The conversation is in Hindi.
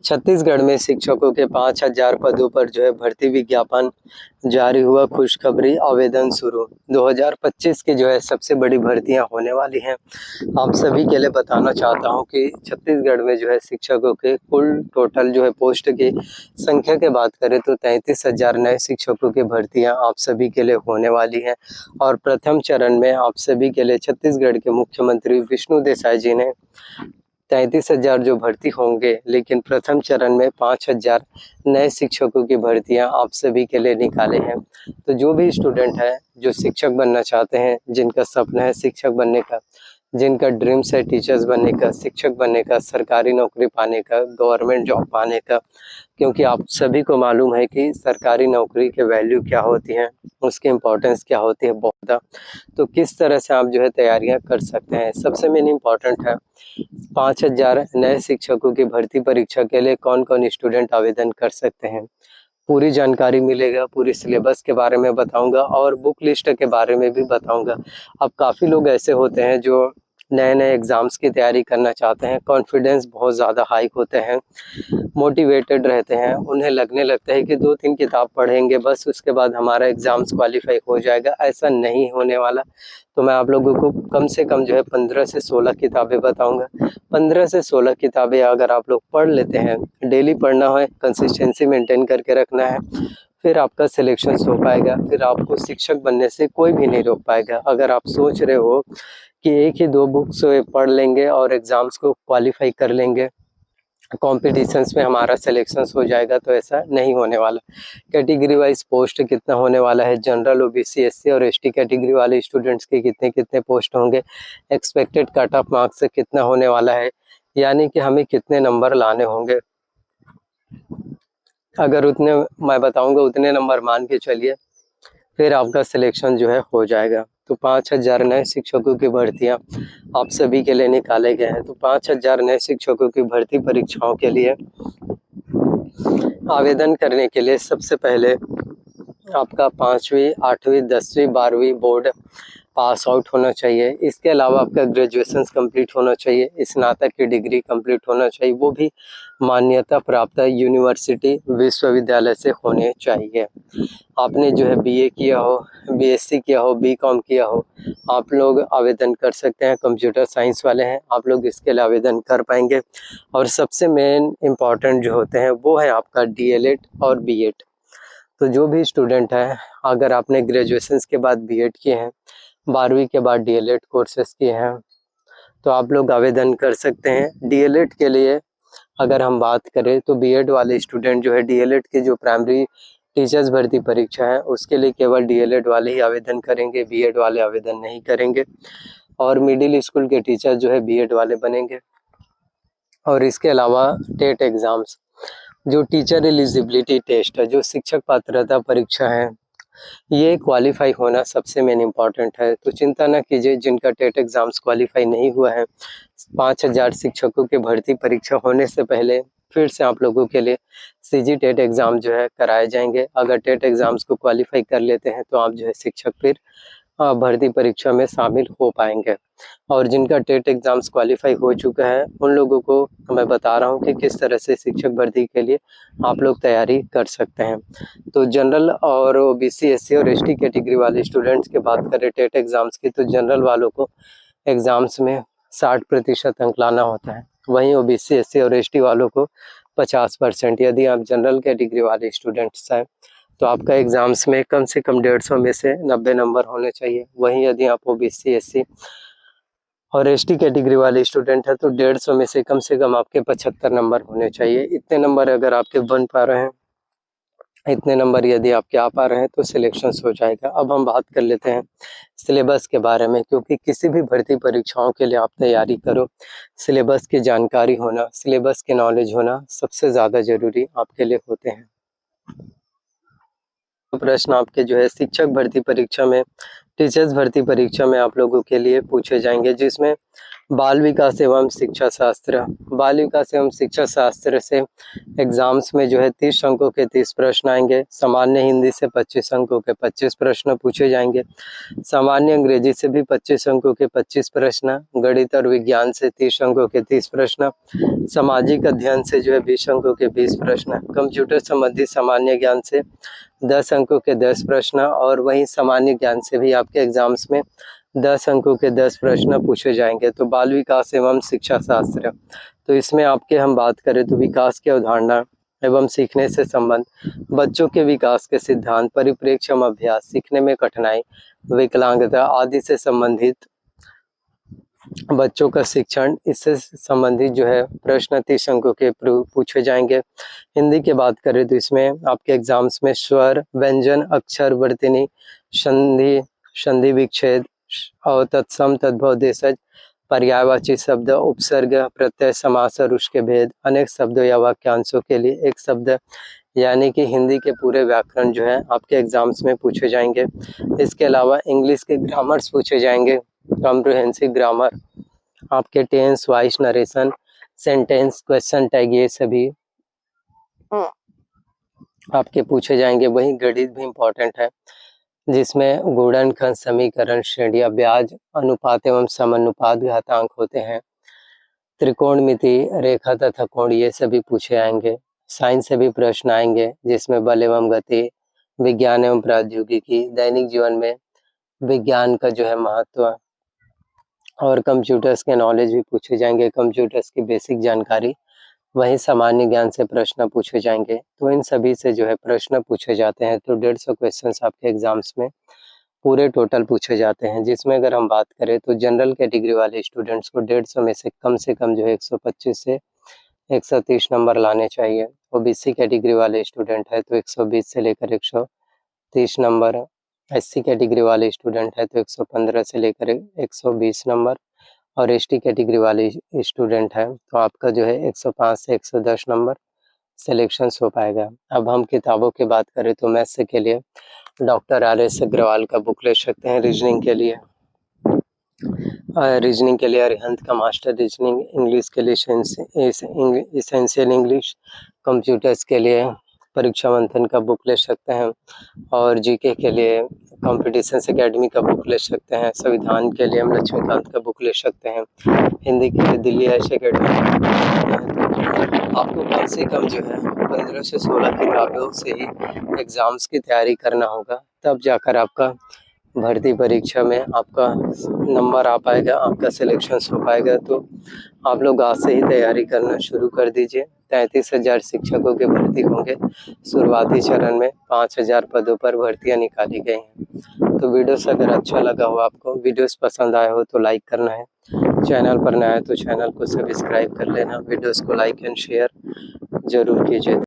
छत्तीसगढ़ में शिक्षकों के 5,000 पदों पर भर्ती विज्ञापन जारी हुआ। खुशखबरी, आवेदन शुरू। 2025 की सबसे बड़ी भर्तियां होने वाली हैं। आप सभी के लिए बताना चाहता हूं कि छत्तीसगढ़ में शिक्षकों के कुल टोटल पोस्ट की संख्या की बात करें तो 33,000 नए शिक्षकों की भर्तियां आप सभी के लिए होने वाली हैं। और प्रथम चरण में आप सभी के लिए छत्तीसगढ़ के मुख्यमंत्री विष्णु देसाई जी ने 33,000 जो भर्ती होंगे, लेकिन प्रथम चरण में 5,000 नए शिक्षकों की भर्तियां आप सभी के लिए निकाले हैं। तो जो भी स्टूडेंट है जो शिक्षक बनना चाहते हैं, जिनका सपना है शिक्षक बनने का, जिनका ड्रीम्स है टीचर्स बनने का, शिक्षक बनने का, सरकारी नौकरी पाने का, गवर्नमेंट जॉब पाने का, क्योंकि आप सभी को मालूम है कि सरकारी नौकरी की वैल्यू क्या होती है, उसकी इम्पोर्टेंस क्या होती है बहुत। तो किस तरह से आप तैयारियां कर सकते हैं, सबसे मेन इम्पोर्टेंट है 5,000 नए शिक्षकों की भर्ती परीक्षा के लिए कौन कौन स्टूडेंट आवेदन कर सकते हैं। पूरी जानकारी मिलेगा, पूरी सिलेबस के बारे में बताऊंगा और बुक लिस्ट के बारे में भी बताऊंगा। अब काफ़ी लोग ऐसे होते हैं जो नए नए एग्ज़ाम्स की तैयारी करना चाहते हैं, कॉन्फिडेंस बहुत ज़्यादा हाई होते हैं, मोटिवेटेड रहते हैं, उन्हें लगने लगता है कि 2-3 किताब पढ़ेंगे बस उसके बाद हमारा एग्ज़ाम्स क्वालिफाई हो जाएगा। ऐसा नहीं होने वाला। तो मैं आप लोगों को कम से कम 15 से 16 किताबें बताऊंगा। 15 से 16 किताबें अगर आप लोग पढ़ लेते हैं, डेली पढ़ना है, कंसिस्टेंसी मेंटेन करके रखना है, फिर आपका सिलेक्शन हो पाएगा। फिर आपको शिक्षक बनने से कोई भी नहीं रोक पाएगा। अगर आप सोच रहे हो कि एक ही 2 बुक्स पढ़ लेंगे और एग्ज़ाम्स को क्वालिफाई कर लेंगे, कॉम्पिटिशन्स में हमारा सिलेक्शंस हो जाएगा, तो ऐसा नहीं होने वाला। कैटेगरी वाइज पोस्ट कितना होने वाला है, जनरल, ओबीसी, एससी और एसटी कैटेगरी वाले स्टूडेंट्स के कितने कितने पोस्ट होंगे, एक्सपेक्टेड कट ऑफ मार्क्स से कितना होने वाला है, यानी कि हमें कितने नंबर लाने होंगे। अगर उतने मैं बताऊंगा, उतने नंबर मान के चलिए, फिर आपका सिलेक्शन हो जाएगा। तो 5,000 नए शिक्षकों की भर्तियां आप सभी के लिए निकाले गए हैं। तो 5,000 नए शिक्षकों की भर्ती परीक्षाओं के लिए आवेदन करने के लिए सबसे पहले आपका 5वीं, 8वीं, 10वीं, 12वीं बोर्ड पास आउट होना चाहिए। इसके अलावा आपका ग्रेजुएशन कंप्लीट होना चाहिए, स्नातक की डिग्री कंप्लीट होना चाहिए, वो भी मान्यता प्राप्त यूनिवर्सिटी, विश्वविद्यालय से होने चाहिए। आपने बीए किया हो, बीएससी किया हो, बीकॉम किया हो, आप लोग आवेदन कर सकते हैं। कंप्यूटर साइंस वाले हैं, आप लोग इसके लिए आवेदन कर पाएंगे। और सबसे मेन इम्पॉर्टेंट जो होते हैं वो है आपका डीएलएड और बीएड। तो जो भी स्टूडेंट है, अगर आपने ग्रेजुएशन के बाद बीएड किए हैं, 12वीं के बाद डीएलएड कोर्सेज किए हैं, तो आप लोग आवेदन कर सकते हैं। डीएलएड के लिए अगर हम बात करें तो बीएड वाले स्टूडेंट डीएलएड की जो प्राइमरी टीचर्स भर्ती परीक्षा है उसके लिए केवल डीएलएड वाले ही आवेदन करेंगे, बीएड वाले आवेदन नहीं करेंगे। और मिडिल स्कूल के टीचर बीएड वाले बनेंगे। और इसके अलावा टेट एग्ज़ाम्स, जो टीचर एलिजिबिलिटी टेस्ट है, जो शिक्षक पात्रता परीक्षा है, ये क्वालिफाई होना सबसे मेन इम्पॉर्टेंट है। तो चिंता न कीजिए, जिनका टेट एग्ज़ाम्स क्वालिफाई नहीं हुआ है, 5,000 शिक्षकों की भर्ती परीक्षा होने से पहले फिर से आप लोगों के लिए सीजी टेट एग्ज़ाम कराए जाएंगे। अगर टेट एग्ज़ाम्स को क्वालिफाई कर लेते हैं तो आप शिक्षक फिर भर्ती परीक्षा में शामिल हो पाएंगे। और जिनका टेट एग्ज़ाम्स क्वालिफाई हो चुका है उन लोगों को मैं बता रहा हूं कि किस तरह से शिक्षक भर्ती के लिए आप लोग तैयारी कर सकते हैं। तो जनरल और ओबीसी, एससी और एसटी कैटेगरी वाले स्टूडेंट्स की बात करें टेट एग्ज़ाम्स की, तो जनरल वालों को एग्ज़ाम्स में 60% अंक लाना होता है, वहीं ओबीसी, एससी और एसटी वालों को 50%। यदि आप जनरल कैटेगरी वाले स्टूडेंट्स हैं तो आपका एग्ज़ाम्स में कम से कम 150 में से 90 नंबर होने चाहिए। वहीं यदि आप ओबीसी, एससी और एसटी कैटेगरी वाले स्टूडेंट है तो 150 में से कम आपके 75 नंबर होने चाहिए। इतने नंबर अगर आपके बन पा रहे हैं, इतने नंबर यदि आपके आ पा रहे हैं तो सिलेक्शन हो जाएगा। अब हम बात कर लेते हैं सिलेबस के बारे में, क्योंकि किसी भी भर्ती परीक्षाओं के लिए आप तैयारी करो, सिलेबस की जानकारी होना, सिलेबस की नॉलेज होना सबसे ज़्यादा ज़रूरी आपके लिए होते हैं। प्रश्न आपके शिक्षक भर्ती परीक्षा में, टीचर्स भर्ती परीक्षा में आप लोगों के लिए पूछे जाएंगे, जिसमें बाल विकास एवं शिक्षा शास्त्र। बाल विकास एवं शिक्षा शास्त्र से एग्जाम्स में जो है 30 अंकों के 30 प्रश्न आएंगे। सामान्य हिंदी से 25 अंकों के 25 प्रश्न पूछे जाएंगे। सामान्य अंग्रेजी से भी 25 अंकों के 25 प्रश्न। गणित और विज्ञान से 30 अंकों के 30 प्रश्न। सामाजिक अध्ययन से जो है 20 अंकों के 20 प्रश्न। कंप्यूटर संबंधी सामान्य ज्ञान से 10 अंकों के 10 प्रश्न। और वहीं सामान्य ज्ञान से भी आपके एग्जाम्स में 10 अंकों के 10 प्रश्न पूछे जाएंगे। तो बाल विकास एवं शिक्षा शास्त्र, तो इसमें आपके हम बात करें तो विकास की अवधारणा एवं सीखने से संबंध, बच्चों के विकास के सिद्धांत, परिप्रेक्ष्य एवं अभ्यास, सीखने में कठिनाई, विकलांगता आदि से संबंधित बच्चों का शिक्षण, इससे संबंधित जो है प्रश्न 30 अंकों के पूछे जाएंगे। हिंदी की बात करें तो इसमें आपके एग्जाम्स में स्वर, व्यंजन, अक्षर, वर्तनी, संधि, संधि विच्छेद और तत्सम, तद्भव, देशज, पर्यायवाची शब्द, उपसर्ग, प्रत्यय, समास और उसके भेद, अनेक शब्दों या वाक्यांशों के लिए एक शब्द, यानी कि हिंदी के पूरे व्याकरण जो है आपके एग्जाम्स में पूछे जाएंगे। इसके अलावा इंग्लिश के ग्रामर्स पूछे जाएंगे, कॉम्प्रिहेंसिव ग्रामर, आपके tense, voice, narration, sentence, question tag, ये सभी आपके पूछे जाएंगे। वहीं गणित भी इम्पोर्टेंट है, जिसमें गुणनखंड, समीकरण, श्रेणियां, ब्याज, अनुपात एवं समानुपात, घातांक होते हैं, त्रिकोणमिति, रेखा तथा कोण, ये सभी पूछे आएंगे। साइंस से भी प्रश्न आएंगे, जिसमें बल एवं गति, विज्ञान एवं प्रौद्योगिकी, दैनिक जीवन में विज्ञान का जो है महत्व, और कंप्यूटर्स के नॉलेज भी पूछे जाएंगे, कंप्यूटर्स की बेसिक जानकारी। वहीं सामान्य ज्ञान से प्रश्न पूछे जाएंगे। तो इन सभी से जो है प्रश्न पूछे जाते हैं। तो 150 क्वेश्चंस आपके एग्जाम्स में पूरे टोटल पूछे जाते हैं, जिसमें अगर हम बात करें तो जनरल कैटेगरी वाले स्टूडेंट्स को 150 में से कम जो है 125 से 130 नंबर लाने चाहिए। ओबीसी कैटेगरी वाले स्टूडेंट है तो 120 से लेकर 130 नंबर, एससी कैटेगरी वाले स्टूडेंट है तो 115 से लेकर 120 नंबर, और एसटी कैटेगरी वाले स्टूडेंट है तो आपका जो है 105 से 110 नंबर सिलेक्शन हो पाएगा। अब हम किताबों की बात करें तो मैथ्स के लिए डॉक्टर RS अग्रवाल का बुक ले सकते हैं। रीजनिंग के लिए अरिहंत का मास्टर रीजनिंग, इंग्लिश के लिए इसेंशियल इंग्लिश, कंप्यूटर्स के लिए परीक्षा मंथन का बुक ले सकते हैं, और जीके के लिए कॉम्पिटिशन्स एकेडमी का बुक ले सकते हैं, संविधान के लिए हम लक्ष्मीकांत का बुक ले सकते हैं, हिंदी के लिए दिल्ली ऐश एकेडमी। आपको कम से कम जो है 15 से 16 किताबों से ही एग्ज़ाम्स की तैयारी करना होगा, तब जाकर आपका भर्ती परीक्षा में आपका नंबर आ पाएगा, आपका सिलेक्शन हो पाएगा। तो आप लोग आज से ही तैयारी करना शुरू कर दीजिए। 33,000 शिक्षकों के भर्ती होंगे। शुरुआती चरण में 5,000 पदों पर भर्तियां निकाली गई हैं। तो वीडियोस अगर अच्छा लगा हो, आपको वीडियोस पसंद आए हो तो लाइक करना है, चैनल पर नया है तो चैनल को सब्सक्राइब कर लेना, वीडियोस को लाइक एंड शेयर जरूर कीजिए।